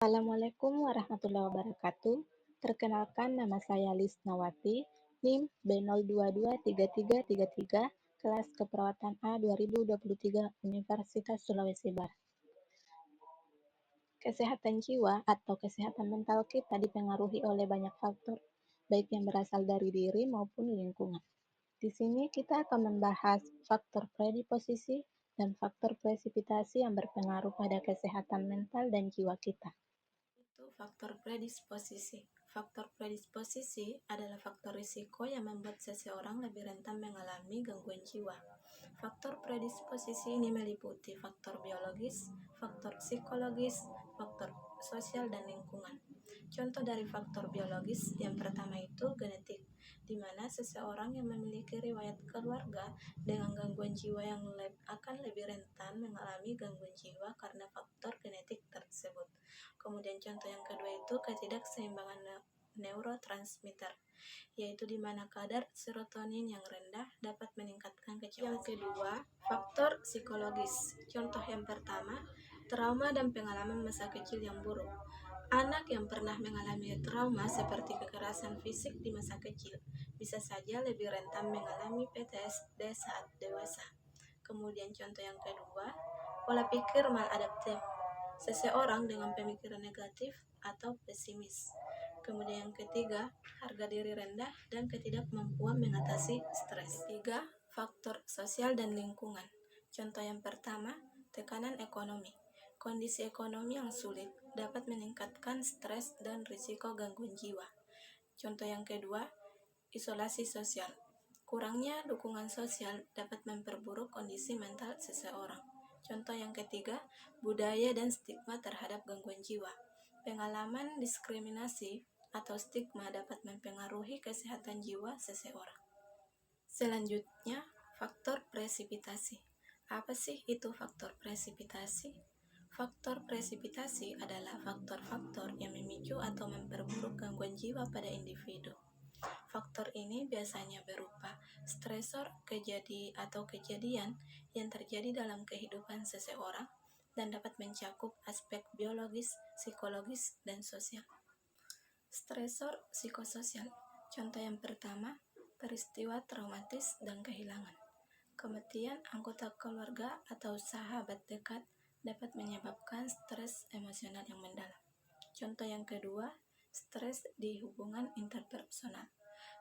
Assalamualaikum warahmatullahi wabarakatuh. Perkenalkan nama saya Lisnawati, NIM B022333, kelas keperawatan A 2023, Universitas Sulawesi Barat. Kesehatan jiwa atau kesehatan mental kita dipengaruhi oleh banyak faktor, baik yang berasal dari diri maupun lingkungan. Di sini kita akan membahas faktor predisposisi dan faktor presipitasi yang berpengaruh pada kesehatan mental dan jiwa kita. Itu faktor predisposisi. Faktor predisposisi adalah faktor risiko yang membuat seseorang lebih rentan mengalami gangguan jiwa. Faktor predisposisi ini meliputi faktor biologis, faktor psikologis, faktor sosial, dan lingkungan. Contoh dari faktor biologis yang pertama itu genetik, di mana seseorang yang memiliki riwayat keluarga dengan gangguan jiwa yang akan lebih rentan mengalami gangguan jiwa karena faktor genetik tersebut. Kemudian contoh yang kedua itu ketidakseimbangan neurotransmitter, yaitu di mana kadar serotonin yang rendah dapat meningkatkan kecemasan. Yang kedua, faktor psikologis. Contoh yang pertama, trauma dan pengalaman masa kecil yang buruk. Anak yang pernah mengalami trauma seperti kekerasan fisik di masa kecil bisa saja lebih rentan mengalami PTSD saat dewasa. Kemudian contoh yang kedua, pola pikir maladaptif. Seseorang dengan pemikiran negatif atau pesimis. Kemudian yang ketiga, harga diri rendah dan ketidakmampuan mengatasi stres. Tiga, faktor sosial dan lingkungan. Contoh yang pertama, tekanan ekonomi. Kondisi ekonomi yang sulit dapat meningkatkan stres dan risiko gangguan jiwa. Contoh yang kedua, isolasi sosial. Kurangnya dukungan sosial dapat memperburuk kondisi mental seseorang. Contoh yang ketiga, budaya dan stigma terhadap gangguan jiwa. Pengalaman diskriminasi atau stigma dapat mempengaruhi kesehatan jiwa seseorang. Selanjutnya, faktor presipitasi. Apa sih itu faktor presipitasi? Faktor presipitasi adalah faktor-faktor yang memicu atau memperburuk gangguan jiwa pada individu. Faktor ini biasanya berupa stresor kejadian yang terjadi dalam kehidupan seseorang dan dapat mencakup aspek biologis, psikologis, dan sosial. Stresor psikososial. Contoh yang pertama, peristiwa traumatis dan kehilangan. Kematian anggota keluarga atau sahabat dekat dapat menyebabkan stres emosional yang mendalam. Contoh yang kedua, stres di hubungan interpersonal.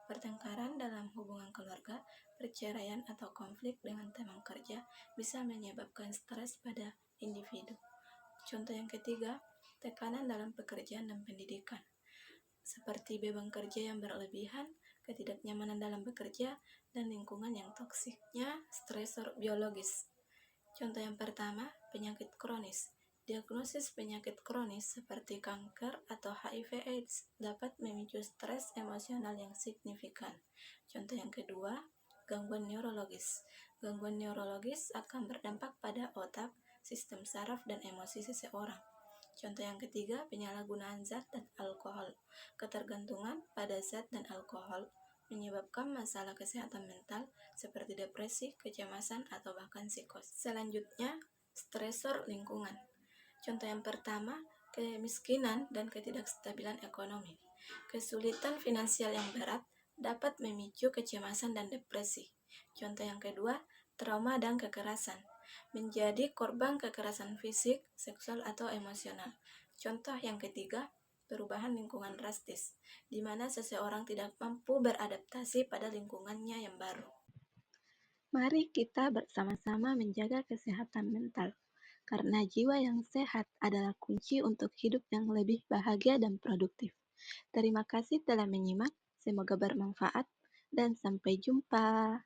Pertengkaran dalam hubungan keluarga, perceraian atau konflik dengan teman kerja bisa menyebabkan stres pada individu. Contoh yang ketiga, tekanan dalam pekerjaan dan pendidikan, seperti beban kerja yang berlebihan, ketidaknyamanan dalam bekerja, dan lingkungan yang toksiknya. Stresor biologis. Contoh yang pertama, penyakit kronis. Diagnosis penyakit kronis seperti kanker atau HIV/AIDS dapat memicu stres emosional yang signifikan. Contoh yang kedua, gangguan neurologis. Gangguan neurologis akan berdampak pada otak, sistem saraf, dan emosi seseorang. Contoh yang ketiga, penyalahgunaan zat dan alkohol. Ketergantungan pada zat dan alkohol menyebabkan masalah kesehatan mental seperti depresi, kecemasan, atau bahkan psikosis. Selanjutnya, stresor lingkungan. Contoh yang pertama, kemiskinan dan ketidakstabilan ekonomi. Kesulitan finansial yang berat dapat memicu kecemasan dan depresi. Contoh yang kedua, trauma dan kekerasan. Menjadi korban kekerasan fisik, seksual, atau emosional. Contoh yang ketiga, perubahan lingkungan drastis, di mana seseorang tidak mampu beradaptasi pada lingkungannya yang baru. Mari kita bersama-sama menjaga kesehatan mental, karena jiwa yang sehat adalah kunci untuk hidup yang lebih bahagia dan produktif. Terima kasih telah menyimak, semoga bermanfaat, dan sampai jumpa.